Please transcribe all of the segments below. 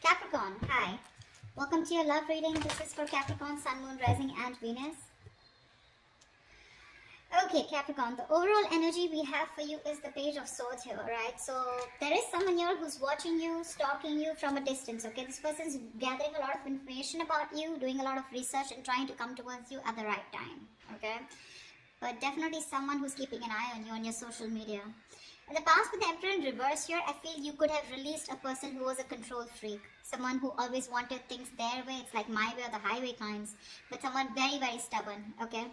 Capricorn, hi. Welcome to your love reading. This is for Capricorn, Sun, Moon, Rising and Venus. Okay, Capricorn, the overall energy we have for you is the Page of Swords here, right? So there is someone here who's watching you, stalking you from a distance, okay? This person's gathering a lot of information about you, doing a lot of research and trying to come towards you at the right time, okay? But definitely someone who's keeping an eye on you on your social media. In the past, with the Emperor in reverse here, I feel you could have released a person who was a control freak. Someone who always wanted things their way. It's like my way or the highway kinds. But someone very, very stubborn, okay?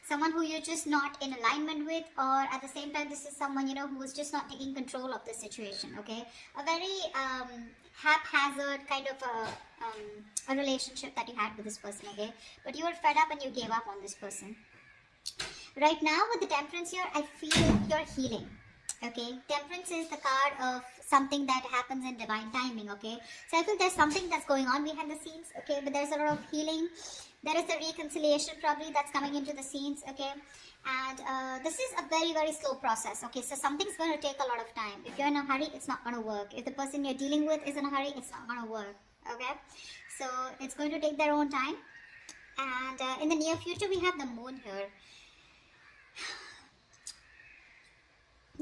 Someone who you're just not in alignment with, or at the same time, this is someone, you know, who was just not taking control of the situation, okay? A very haphazard kind of a relationship that you had with this person, okay? But you were fed up and you gave up on this person. Right now, with the Temperance here, I feel you're healing. Okay, Temperance is the card of something that happens in divine timing, okay? So I feel there's something that's going on behind the scenes, okay? But there's a lot of healing. There is a reconciliation probably that's coming into the scenes, okay? And this is a very, very slow process, okay? So something's going to take a lot of time. If you're in a hurry, it's not going to work. If the person you're dealing with is in a hurry, it's not going to work, okay? So it's going to take their own time. And in the near future, we have the Moon here.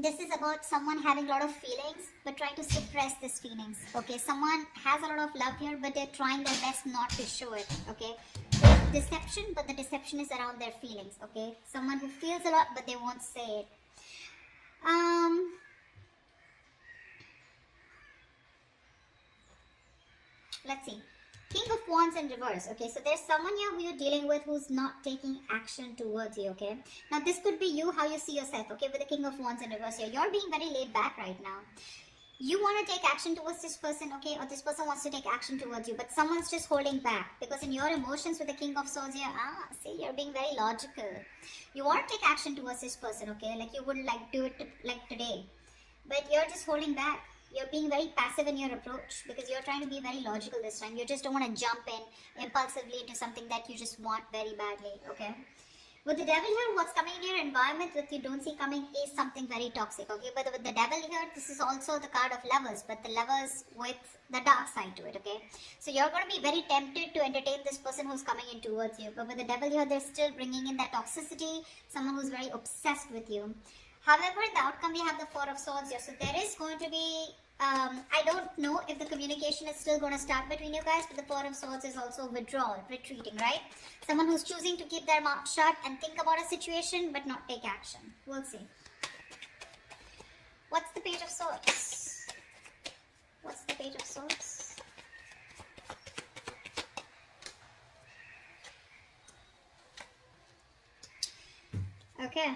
This is about someone having a lot of feelings but trying to suppress these feelings, okay? Someone has a lot of love here but they're trying their best not to show it, okay? There's deception, but the deception is around their feelings, okay? Someone who feels a lot but they won't say it. Let's see. King of Wands in reverse, okay? So there's someone here who you're dealing with who's not taking action towards you, okay? Now this could be you, how you see yourself, okay? With the King of Wands in reverse here. You're being very laid back right now. You want to take action towards this person, okay? Or this person wants to take action towards you, but someone's just holding back. Because in your emotions with the King of Swords here, see, you're being very logical. You want to take action towards this person, okay? Like you wouldn't like do it like today. But you're just holding back. You're being very passive in your approach because you're trying to be very logical this time. You just don't want to jump in impulsively into something that you just want very badly, okay? With the Devil here, what's coming in your environment that you don't see coming is something very toxic, okay? But with the Devil here, this is also the card of lovers, but the lovers with the dark side to it, okay? So you're going to be very tempted to entertain this person who's coming in towards you. But with the Devil here, they're still bringing in that toxicity, someone who's very obsessed with you. However, in the outcome, we have the Four of Swords here. So there is going to be, I don't know if the communication is still going to start between you guys, but the Four of Swords is also withdrawal, retreating, right? Someone who's choosing to keep their mouth shut and think about a situation, but not take action. We'll see. What's the Page of Swords? What's the Page of Swords? Okay.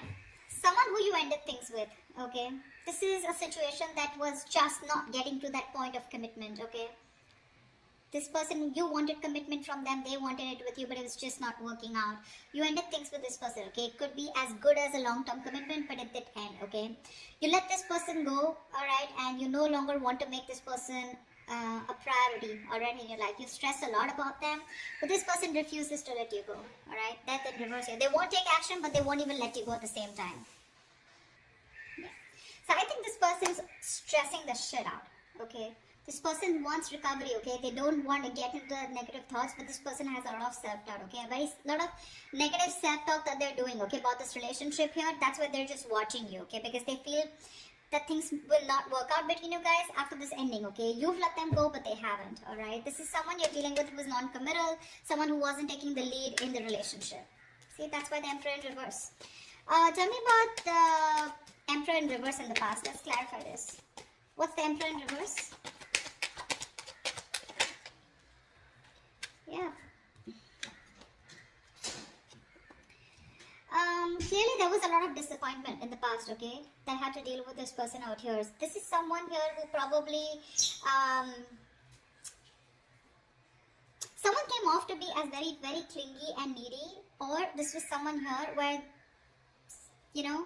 Someone who you ended things with, okay? This is a situation that was just not getting to that point of commitment, okay? This person, you wanted commitment from them, they wanted it with you, but it was just not working out. You ended things with this person, okay? It could be as good as a long-term commitment, but it did end, okay? You let this person go, alright, and you no longer want to make this person a priority, alright, in your life. You stress a lot about them, but this person refuses to let you go, alright? Death in reverse here. They won't take action, but they won't even let you go at the same time. Yeah. So I think this person's stressing the shit out, okay? This person wants recovery, okay? They don't want to get into negative thoughts, but this person has a lot of self-doubt, okay? A lot of negative self-talk that they're doing, okay, about this relationship here. That's why they're just watching you, okay? Because they feel that things will not work out between you guys after this ending, okay? You've let them go, but they haven't, alright? This is someone you're dealing with who is non-committal, someone who wasn't taking the lead in the relationship. See, that's why the Emperor in reverse. Tell me about the Emperor in reverse in the past. Let's clarify this. What's the Emperor in reverse? Yeah. Clearly there was a lot of disappointment in the past, okay, that had to deal with this person out here. This is someone here who probably, someone came off to be as very, very clingy and needy, or this was someone here where, you know,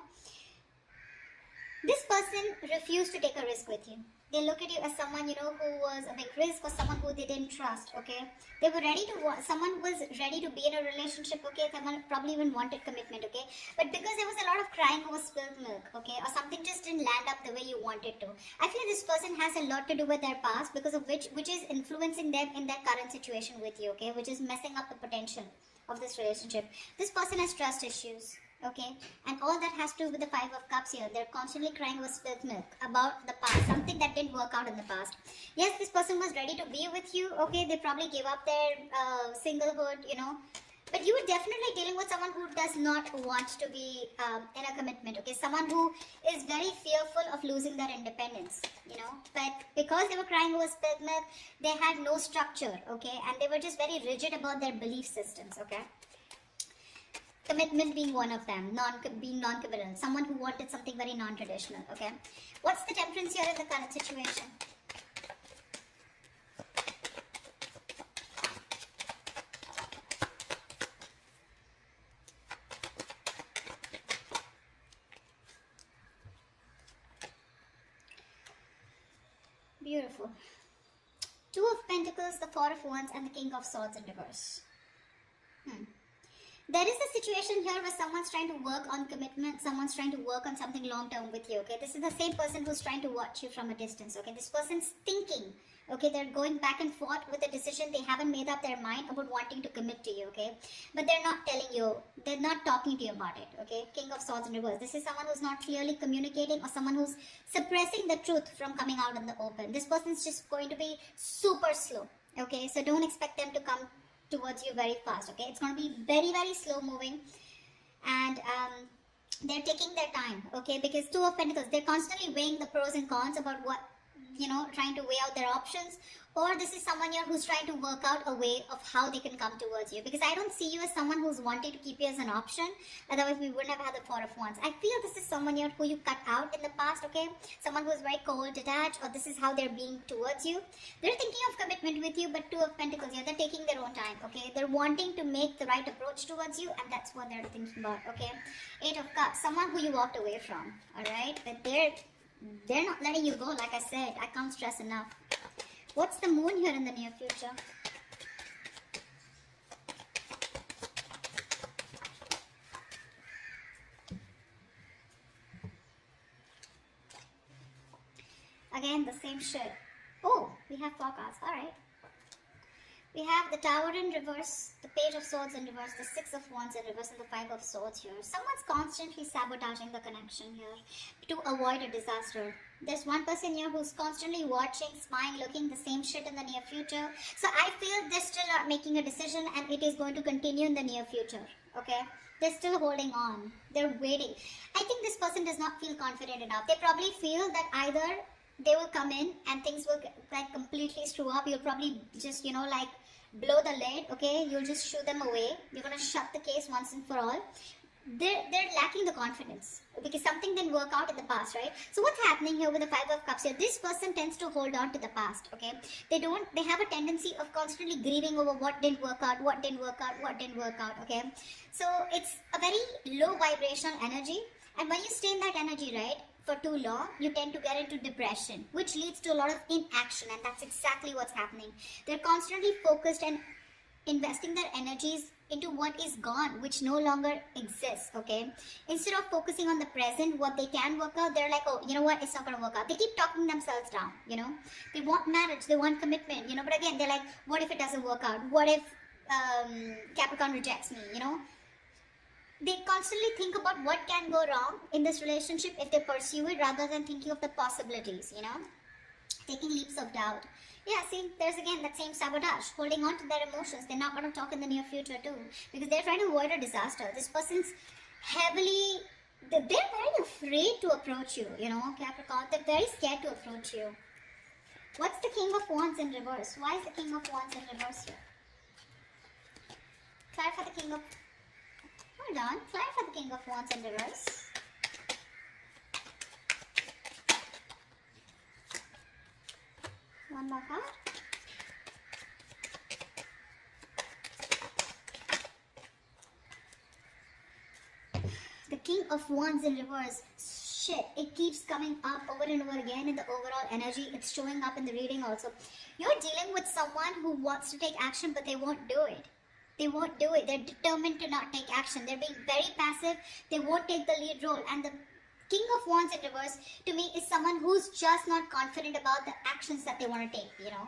this person refused to take a risk with you. They look at you as someone, who was a big risk, or someone who they didn't trust, okay? They were ready to, someone was ready to be in a relationship, okay? Someone probably even wanted commitment, okay? But because there was a lot of crying over spilled milk, okay? Or something just didn't land up the way you wanted to. I feel this person has a lot to do with their past, because of which is influencing them in their current situation with you, okay? Which is messing up the potential of this relationship. This person has trust issues. Okay, and all that has to do with the Five of Cups here. They're constantly crying over spilled milk about the past, something that didn't work out in the past. Yes, this person was ready to be with you. Okay, they probably gave up their singlehood, but you were definitely dealing with someone who does not want to be in a commitment. Okay, someone who is very fearful of losing their independence. But because they were crying over spilled milk, they had no structure. Okay, and they were just very rigid about their belief systems. Okay. Commitment being one of them, being non-committal, someone who wanted something very non-traditional, okay? What's the temperance here in the current situation? Beautiful. Two of Pentacles, the Four of Wands, and the King of Swords in reverse. There is a situation here where someone's trying to work on commitment, someone's trying to work on something long-term with you, okay? This is the same person who's trying to watch you from a distance, okay? This person's thinking, okay? They're going back and forth with a decision. They haven't made up their mind about wanting to commit to you, okay? But they're not telling you, they're not talking to you about it, okay? King of Swords in reverse. This is someone who's not clearly communicating, or someone who's suppressing the truth from coming out in the open. This person's just going to be super slow, okay? So don't expect them to come towards you very fast, okay? It's going to be very, very slow moving, and they're taking their time, okay? Because Two of Pentacles, they're constantly weighing the pros and cons about what, trying to weigh out their options. Or this is someone here who's trying to work out a way of how they can come towards you, because I don't see you as someone who's wanting to keep you as an option. Otherwise we wouldn't have had the Four of Wands. I feel this is someone here who you cut out in the past, okay? Someone who's very cold, detached, or this is how they're being towards you. They're thinking of commitment with you, but Two of Pentacles here, they're taking their own time, okay? They're wanting to make the right approach towards you, and that's what they're thinking about, okay? Eight of Cups, someone who you walked away from, alright? But they're not letting you go, like I said. I can't stress enough. What's the Moon here in the near future? Again, the same shit. Oh, we have four cards. Alright. We have the Tower in reverse, the Page of Swords in reverse, the Six of Wands in reverse, and the Five of Swords here. Someone's constantly sabotaging the connection here to avoid a disaster. There's one person here who's constantly watching, spying, looking the same shit in the near future. So I feel they're still not making a decision, and it is going to continue in the near future. Okay? They're still holding on. They're waiting. I think this person does not feel confident enough. They probably feel that either they will come in and things will like completely screw up. You'll probably just, like blow the lid, okay? You'll just shoo them away. You're going to shut the case once and for all. They're lacking the confidence because something didn't work out in the past, right? So what's happening here with the Five of Cups here? This person tends to hold on to the past, okay? They have a tendency of constantly grieving over what didn't work out, okay? So it's a very low vibrational energy, and when you stay in that energy, right, for too long, you tend to get into depression, which leads to a lot of inaction, and that's exactly what's happening. They're constantly focused and investing their energies into what is gone, which no longer exists, okay? Instead of focusing on the present, what they can work out, they're like, oh, you know what, it's not going to work out. They keep talking themselves down, They want marriage, they want commitment, but again, they're like, what if it doesn't work out? What if Capricorn rejects me, They constantly think about what can go wrong in this relationship if they pursue it, rather than thinking of the possibilities, Taking leaps of doubt. Yeah, see, there's again that same sabotage, holding on to their emotions. They're not going to talk in the near future too, because they're trying to avoid a disaster. This person's they're very afraid to approach you, Capricorn. They're very scared to approach you. What's the King of Wands in reverse? Why is the King of Wands in reverse here? Clarify the King of... Hold on. Clarify the King of Wands in reverse. One more card. The King of Wands in reverse. shit, it keeps coming up over and over again in the overall energy. It's showing up in the reading also. You're dealing with someone who wants to take action, but they won't do it. They won't do it. They're determined to not take action. They're being very passive. They won't take the lead role. And the King of Wands in reverse, to me, is someone who's just not confident about the actions that they want to take, you know.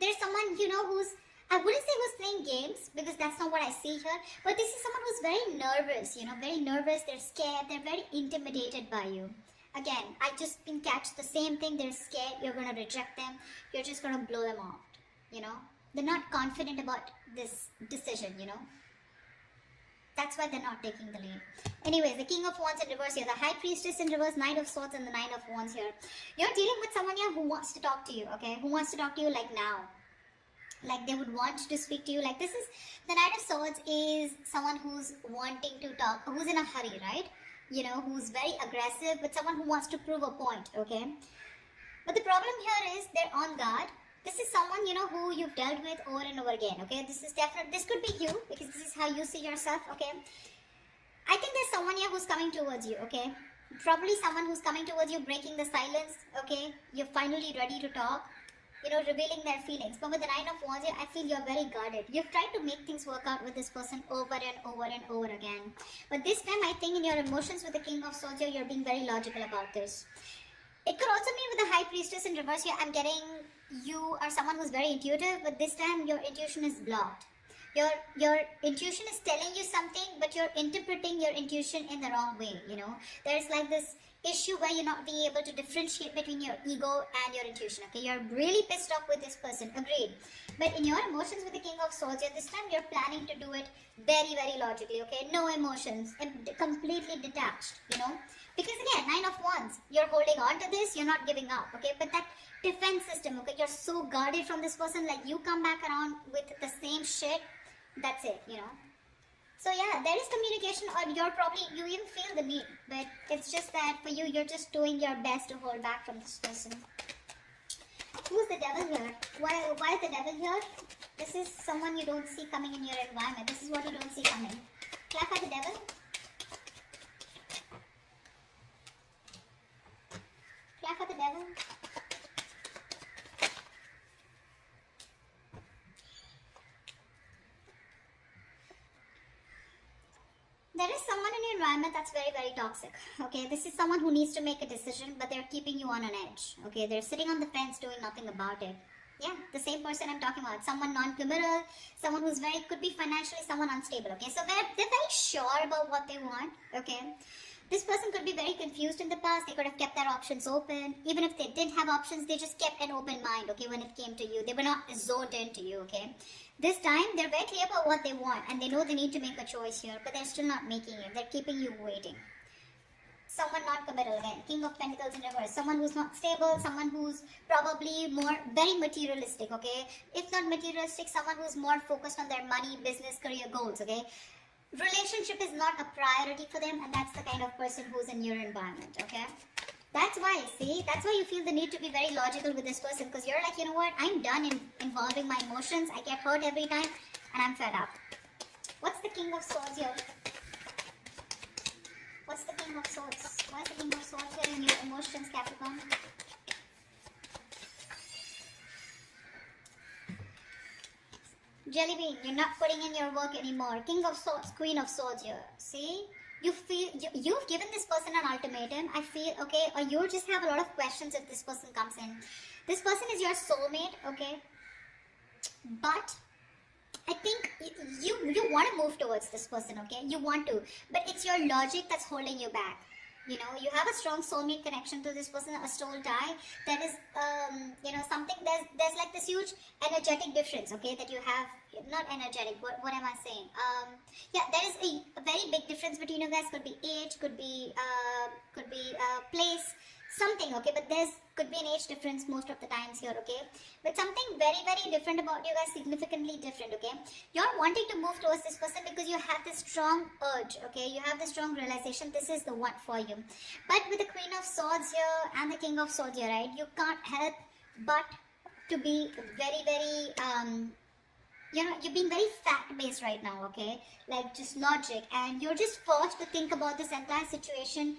There's someone, you know, who's, I wouldn't say who's playing games, because that's not what I see here, but this is someone who's very nervous, you know, very nervous, they're scared, they're very intimidated by you. Again, I just can catch the same thing, they're scared, you're going to reject them, you're just going to blow them off, you know. They're not confident about this decision, you know. That's why they're not taking the lead. Anyways, the King of Wands in reverse here, the High Priestess in reverse, Knight of Swords and the Nine of Wands here. You're dealing with someone here who wants to talk to you, okay? Who wants to talk to you like now. Like they would want to speak to you. Like this is, the Knight of Swords is someone who's wanting to talk, who's in a hurry, right? You know, who's very aggressive, but someone who wants to prove a point, okay? But the problem here is they're on guard. This is someone, you know, who you've dealt with over and over again, okay? This is definitely, this could be you, because this is how you see yourself, okay? I think there's someone here who's coming towards you, okay? Probably someone who's coming towards you, breaking the silence, okay? You're finally ready to talk, you know, revealing their feelings. But with the Nine of Wands here, I feel you're very guarded. You've tried to make things work out with this person over and over and over again. But this time, I think in your emotions with the King of Swords here, you're being very logical about this. It could also mean with the High Priestess in reverse here, I'm getting you are someone who's very intuitive, but this time your intuition is blocked. Your intuition is telling you something, but you're interpreting your intuition in the wrong way, you know. There's like this issue where you're not being able to differentiate between your ego and your intuition, okay. You're really pissed off with this person, agreed. But in your emotions with the King of Swords here, this time you're planning to do it very, very logically, okay. No emotions, completely detached, you know. Because again, Nine of Wands, you're holding on to this, you're not giving up, okay. But that defense system, okay, you're so guarded from this person, like you come back around with the same shit, that's it, you know. So yeah, there is communication, or you're probably, you even feel the need, but it's just that for you, you're just doing your best to hold back from this person. Who's the Devil here? Why is the Devil here? This is someone you don't see coming in your environment. This is what you don't see coming. Clap at the Devil. Clap at the Devil. There is someone in your environment that's very, very toxic, okay? This is someone who needs to make a decision, but they're keeping you on an edge, okay? They're sitting on the fence doing nothing about it. Yeah, the same person I'm talking about. Someone non-committal, someone who's very, could be financially someone unstable, okay? So they're very sure about what they want, okay? This person could be very confused in the past. They could have kept their options open. Even if they didn't have options, they just kept an open mind, okay, when it came to you. They were not zoned into you, okay? This time, they're very clear about what they want, and they know they need to make a choice here, but they're still not making it. They're keeping you waiting. Someone not committal again. King of Pentacles in reverse. Someone who's not stable. Someone who's probably more, very materialistic, okay? If not materialistic, someone who's more focused on their money, business, career goals, okay? Relationship is not a priority for them, and that's the kind of person who's in your environment, okay? That's why, see, that's why you feel the need to be very logical with this person, because you're like, you know what, I'm done in involving my emotions, I get hurt every time, and I'm fed up. What's the King of Swords here? What's the King of Swords? Why is the King of Swords here in your emotions, Capricorn? Jelly bean, you're not putting in your work anymore. King of Swords, Queen of Swords here. See? You feel, you've given this person an ultimatum, I feel, okay? Or you just have a lot of questions if this person comes in. This person is your soulmate, okay? But I think you want to move towards this person, okay? You want to. But it's your logic that's holding you back. You know, you have a strong soulmate connection to this person, a soul tie. That is, you know, something, there's like this huge energetic difference, okay, that you have. Not energetic, what am I saying? Yeah, there is a very big difference between you guys. Could be age, could be place, something, okay, but there's could be an age difference most of the times here, okay, but something very, very different about you guys, significantly different, okay. You're wanting to move towards this person because you have this strong urge, okay, you have this strong realization this is the one for you. But with the Queen of Swords here and the King of Swords here, right, you can't help but to be very, very you know, you're being very fact-based right now, okay? Like, just logic. And you're just forced to think about this entire situation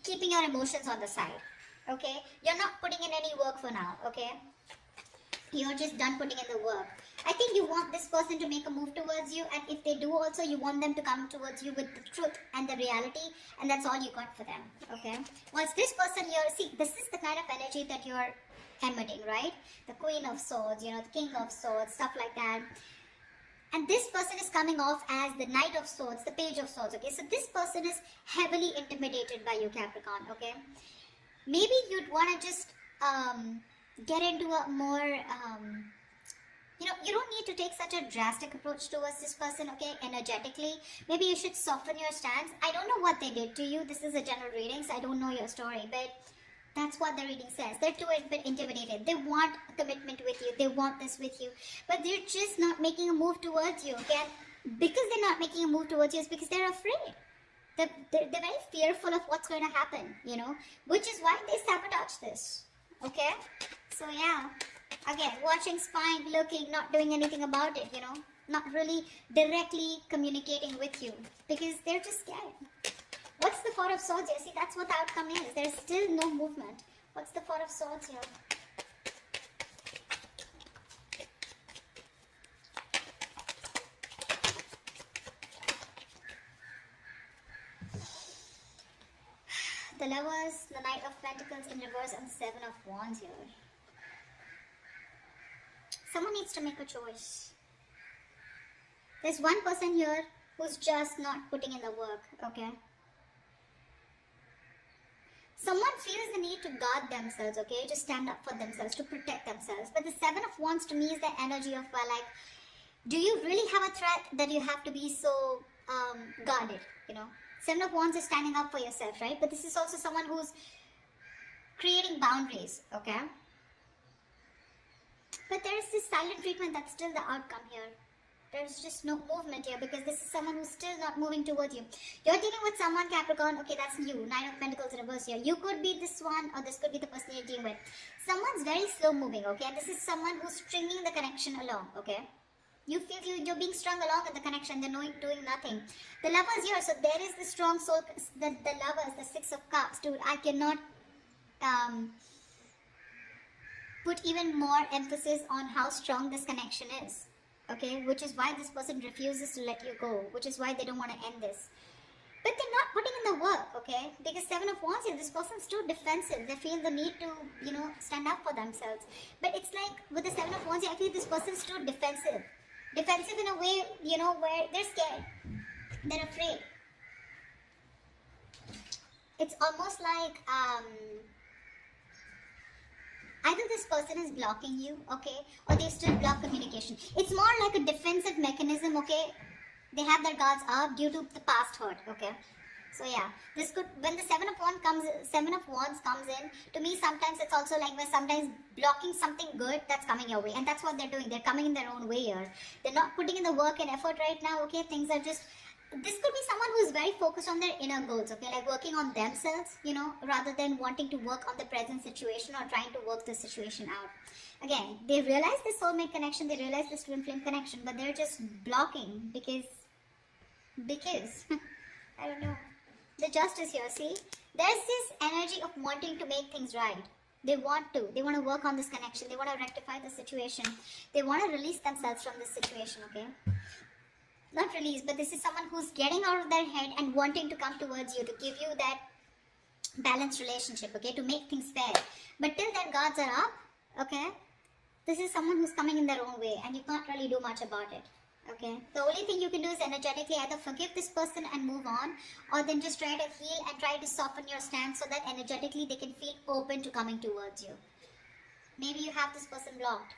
keeping your emotions on the side. Okay, you're not putting in any work for now. Okay, you're just done putting in the work. I think you want this person to make a move towards you, and if they do also, you want them to come towards you with the truth and the reality, and that's all you got for them. Okay, once this person here, see, this is the kind of energy that you're emitting, right? The Queen of Swords, the King of Swords, stuff like that. And this person is coming off as the Knight of Swords, the Page of Swords. Okay, so this person is heavily intimidated by you, Capricorn. Okay, maybe you'd want to just get into a more you don't need to take such a drastic approach towards this person, okay, energetically. Maybe you should soften your stance. I don't know what they did to you. This is a general reading, so I don't know your story, but that's what the reading says. They're too intimidated. They want a commitment with you. They want this with you, but they're just not making a move towards you, okay? Because they're not making a move towards you is because they're afraid. They're very fearful of what's going to happen, which is why they sabotage this, okay? So yeah. Again, watching, spying, looking, not doing anything about it, not really directly communicating with you because they're just scared. What's the Four of Swords here? See, that's what the outcome is. There's still no movement. What's the Four of Swords here? The Lovers, the Knight of Pentacles in reverse, and the Seven of Wands here. Someone needs to make a choice. There's one person here who's just not putting in the work, okay? Someone feels the need to guard themselves, okay? To stand up for themselves, to protect themselves. But the Seven of Wands to me is the energy of, like, do you really have a threat that you have to be so guarded, Seven of Wands is standing up for yourself, right? But this is also someone who's creating boundaries, okay? But there is this silent treatment that's still the outcome here. There's just no movement here because this is someone who's still not moving towards you. You're dealing with someone, Capricorn, okay, that's you. Nine of Pentacles in reverse here. You could be this one or this could be the person you're dealing with. Someone's very slow moving, okay? And this is someone who's stringing the connection along, okay? You feel you're being strung along in the connection. They're doing nothing. The Lovers here, so there is the strong soul, the Lovers, the Six of Cups. Dude, I cannot put even more emphasis on how strong this connection is, okay, which is why this person refuses to let you go, which is why they don't want to end this. But they're not putting in the work, okay, because Seven of Wands here, this person's too defensive. They feel the need to, stand up for themselves. But it's like with the Seven of Wands here, I feel this person's too defensive. Defensive in a way, where they're scared. They're afraid. It's almost like, either this person is blocking you, okay, or they still block communication. It's more like a defensive mechanism, okay. They have their guards up due to the past hurt, okay. So yeah, this could, when the Seven of Wands comes in, to me sometimes it's also like we're sometimes blocking something good that's coming your way, and that's what they're doing. They're coming in their own way here. They're not putting in the work and effort right now, okay. Things are just, this could be someone who's very focused on their inner goals, okay, like working on themselves, rather than wanting to work on the present situation or trying to work the situation out. Again, they realize this soulmate connection, they realize this twin flame connection, but they're just blocking because I don't know. The Justice here, see, there's this energy of wanting to make things right. They want to work on this connection, they want to rectify the situation, they want to release themselves from this situation, okay. Not release, but this is someone who's getting out of their head and wanting to come towards you to give you that balanced relationship, okay, to make things fair. But till their guards are up, okay, this is someone who's coming in their own way and you can't really do much about it, okay. The only thing you can do is energetically either forgive this person and move on, or then just try to heal and try to soften your stance so that energetically they can feel open to coming towards you. Maybe you have this person blocked,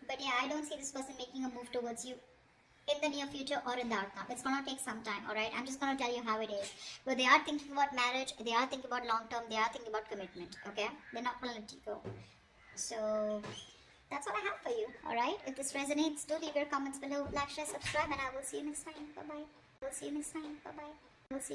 but yeah, I don't see this person making a move towards you in the near future or in the outcome. It's going to take some time, alright? I'm just going to tell you how it is. But they are thinking about marriage, they are thinking about long term, they are thinking about commitment, okay? They're not going to let you go. So, that's what I have for you, alright? If this resonates, do leave your comments below, like, share, subscribe, and I will see you next time. Bye-bye. We'll see you next time. Bye-bye. We'll see you